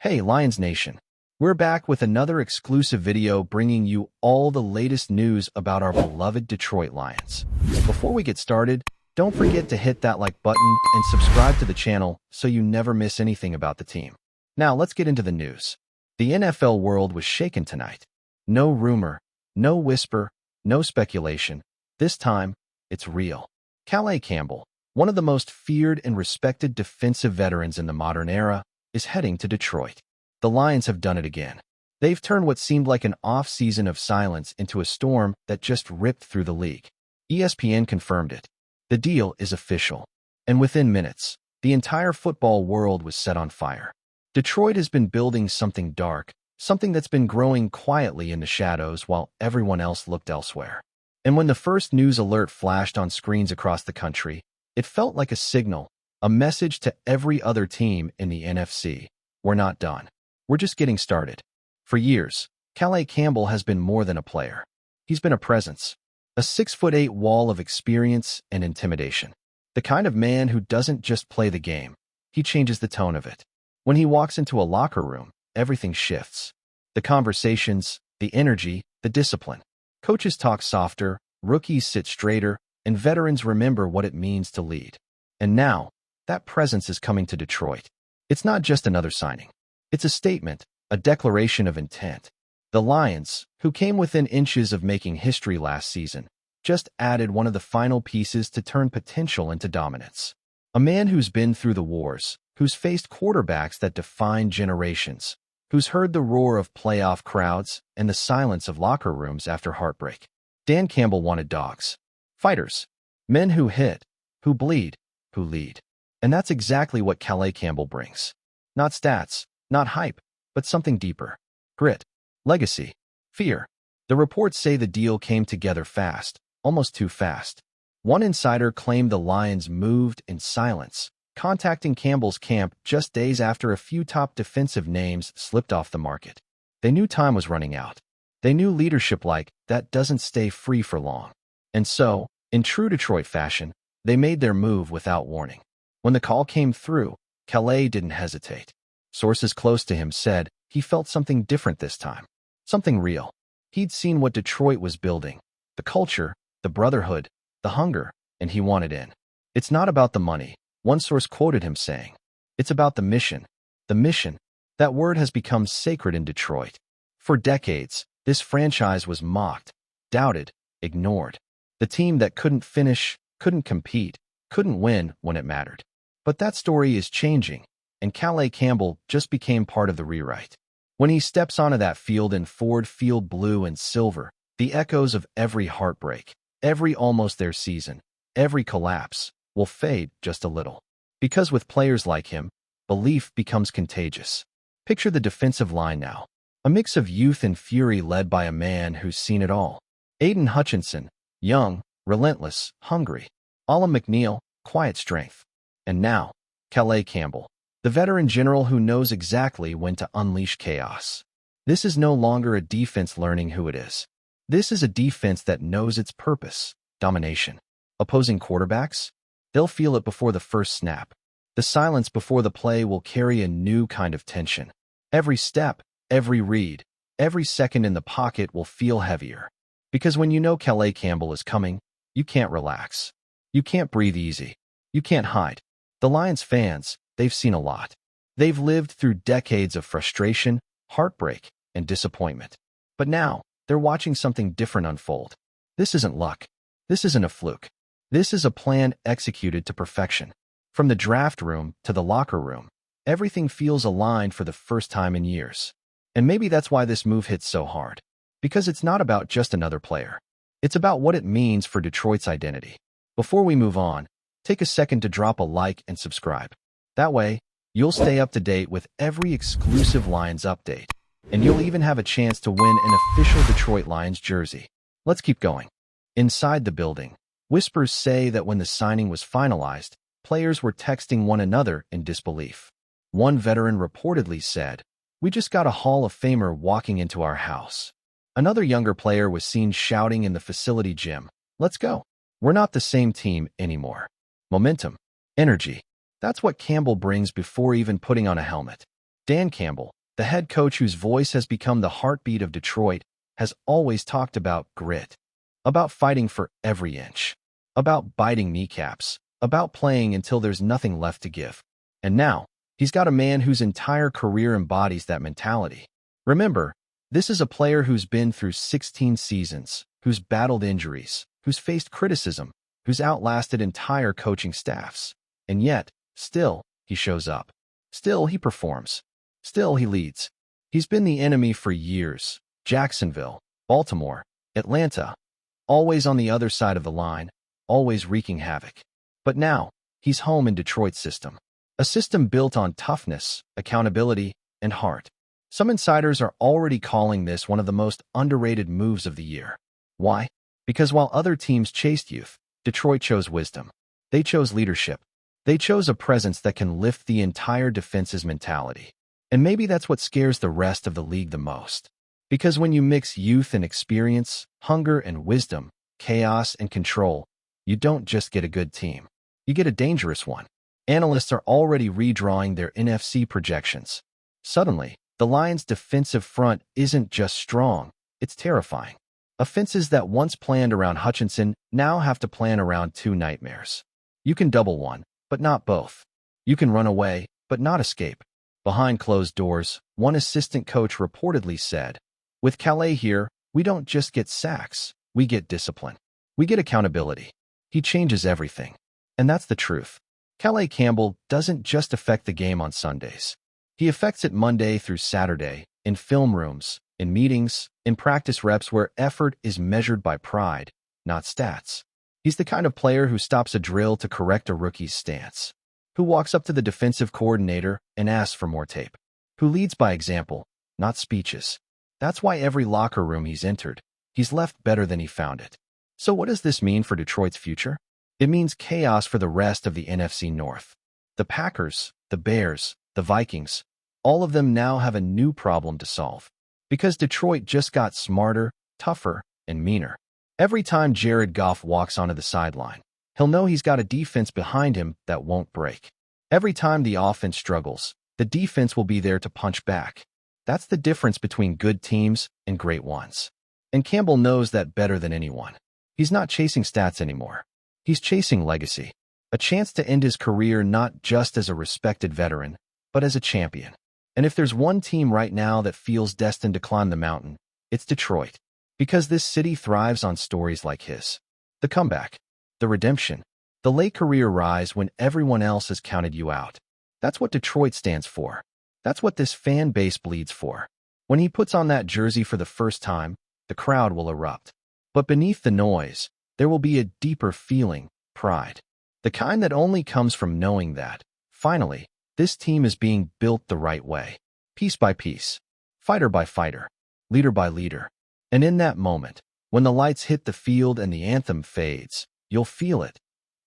Hey, Lions Nation! We're back with another exclusive video bringing you all the latest news about our beloved Detroit Lions. Before we get started, don't forget to hit that like button and subscribe to the channel so you never miss anything about the team. Now, let's get into the news. The NFL world was shaken tonight. No rumor, no whisper, no speculation. This time, it's real. Calais Campbell, one of the most feared and respected defensive veterans in the modern era, is heading to Detroit. The Lions have done it again. They've turned what seemed like an off-season of silence into a storm that just ripped through the league. ESPN confirmed it. The deal is official. And within minutes, the entire football world was set on fire. Detroit has been building something dark, something that's been growing quietly in the shadows while everyone else looked elsewhere. And when the first news alert flashed on screens across the country, it felt like a signal, a message to every other team in the NFC. We're not done. We're just getting started. For years, Calais Campbell has been more than a player. He's been a presence, a 6'8" wall of experience and intimidation. The kind of man who doesn't just play the game, he changes the tone of it. When he walks into a locker room, everything shifts. The conversations, the energy, the discipline. Coaches talk softer, rookies sit straighter, and veterans remember what it means to lead. And now, that presence is coming to Detroit. It's not just another signing. It's a statement, a declaration of intent. The Lions, who came within inches of making history last season, just added one of the final pieces to turn potential into dominance. A man who's been through the wars, who's faced quarterbacks that define generations, who's heard the roar of playoff crowds and the silence of locker rooms after heartbreak. Dan Campbell wanted dogs. Fighters. Men who hit, who bleed, who lead. And that's exactly what Calais Campbell brings. Not stats, not hype, but something deeper. Grit, legacy, fear. The reports say the deal came together fast, almost too fast. One insider claimed the Lions moved in silence, contacting Campbell's camp just days after a few top defensive names slipped off the market. They knew time was running out. They knew leadership like that doesn't stay free for long. And so, in true Detroit fashion, they made their move without warning. When the call came through, Calais didn't hesitate. Sources close to him said he felt something different this time. Something real. He'd seen what Detroit was building. The culture, the brotherhood, the hunger, and he wanted in. It's not about the money, one source quoted him saying. It's about the mission. The mission. That word has become sacred in Detroit. For decades, this franchise was mocked, doubted, ignored. The team that couldn't finish, couldn't compete, couldn't win when it mattered. But that story is changing, and Calais Campbell just became part of the rewrite. When he steps onto that field in Ford Field blue and silver, the echoes of every heartbreak, every almost there season, every collapse, will fade just a little. Because with players like him, belief becomes contagious. Picture the defensive line now, a mix of youth and fury led by a man who's seen it all. Aiden Hutchinson, young, relentless, hungry. Alan McNeil, quiet strength. And now, Calais Campbell, the veteran general who knows exactly when to unleash chaos. This is no longer a defense learning who it is. This is a defense that knows its purpose, domination. Opposing quarterbacks? They'll feel it before the first snap. The silence before the play will carry a new kind of tension. Every step, every read, every second in the pocket will feel heavier. Because when you know Calais Campbell is coming, you can't relax. You can't breathe easy. You can't hide. The Lions fans, they've seen a lot. They've lived through decades of frustration, heartbreak, and disappointment. But now, they're watching something different unfold. This isn't luck. This isn't a fluke. This is a plan executed to perfection. From the draft room to the locker room, everything feels aligned for the first time in years. And maybe that's why this move hits so hard. Because it's not about just another player. It's about what it means for Detroit's identity. Before we move on, take a second to drop a like and subscribe. That way, you'll stay up to date with every exclusive Lions update, and you'll even have a chance to win an official Detroit Lions jersey. Let's keep going. Inside the building, whispers say that when the signing was finalized, players were texting one another in disbelief. One veteran reportedly said, "We just got a Hall of Famer walking into our house." Another younger player was seen shouting in the facility gym, "Let's go. We're not the same team anymore." Momentum, energy. That's what Campbell brings before even putting on a helmet. Dan Campbell, The head coach whose voice has become the heartbeat of Detroit has always talked about grit, about fighting for every inch, about biting kneecaps, about playing until there's nothing left to give. And now, he's got a man whose entire career embodies that mentality. Remember, this is a player who's been through 16 seasons, who's battled injuries, who's faced criticism, who's outlasted entire coaching staffs. And yet, still, he shows up. Still, he performs. Still, he leads. He's been the enemy for years. Jacksonville, Baltimore, Atlanta, always on the other side of the line, always wreaking havoc. But now, he's home in Detroit's system. A system built on toughness, accountability, and heart. Some insiders are already calling this one of the most underrated moves of the year. Why? Because while other teams chased youth, Detroit chose wisdom. They chose leadership. They chose a presence that can lift the entire defense's mentality. And maybe that's what scares the rest of the league the most. Because when you mix youth and experience, hunger and wisdom, chaos and control, you don't just get a good team. You get a dangerous one. Analysts are already redrawing their NFC projections. Suddenly, the Lions' defensive front isn't just strong, it's terrifying. Offenses that once planned around Hutchinson now have to plan around two nightmares. You can double one, but not both. You can run away, but not escape. Behind closed doors, one assistant coach reportedly said, "With Calais here, we don't just get sacks, we get discipline. We get accountability." He changes everything. And that's the truth. CALAIS Campbell doesn't just affect the game on Sundays. He affects it Monday through Saturday, in film rooms, in meetings, in practice reps where effort is measured by pride, not stats. He's the kind of player who stops a drill to correct a rookie's stance, who walks up to the defensive coordinator and asks for more tape, who leads by example, not speeches. That's why every locker room he's entered, he's left better than he found it. So what does this mean for Detroit's future? It means chaos for the rest of the NFC North. The Packers, the Bears, the Vikings, all of them now have a new problem to solve. Because Detroit just got smarter, tougher, and meaner. Every time Jared Goff walks onto the sideline, he'll know he's got a defense behind him that won't break. Every time the offense struggles, the defense will be there to punch back. That's the difference between good teams and great ones. And Campbell knows that better than anyone. He's not chasing stats anymore. He's chasing legacy. A chance to end his career not just as a respected veteran, but as a champion. And if there's one team right now that feels destined to climb the mountain, it's Detroit. Because this city thrives on stories like his. The comeback. The redemption. The late career rise when everyone else has counted you out. That's what Detroit stands for. That's what this fan base bleeds for. When he puts on that jersey for the first time, the crowd will erupt. But beneath the noise, there will be a deeper feeling, pride. The kind that only comes from knowing that, finally, this team is being built the right way. Piece by piece. Fighter by fighter. Leader by leader. And in that moment, when the lights hit the field and the anthem fades, you'll feel it.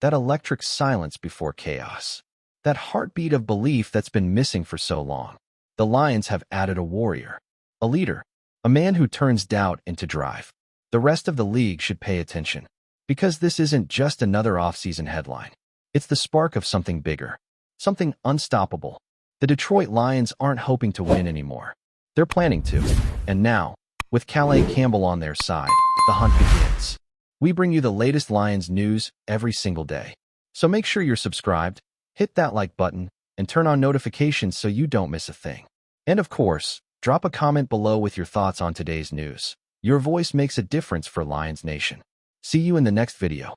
That electric silence before chaos. That heartbeat of belief that's been missing for so long. The Lions have added a warrior. A leader. A man who turns doubt into drive. The rest of the league should pay attention. Because this isn't just another offseason headline. It's the spark of something bigger. Something unstoppable. The Detroit Lions aren't hoping to win anymore. They're planning to. And now, with Calais Campbell on their side, the hunt begins. We bring you the latest Lions news every single day. So make sure you're subscribed, hit that like button, and turn on notifications so you don't miss a thing. And of course, drop a comment below with your thoughts on today's news. Your voice makes a difference for Lions Nation. See you in the next video.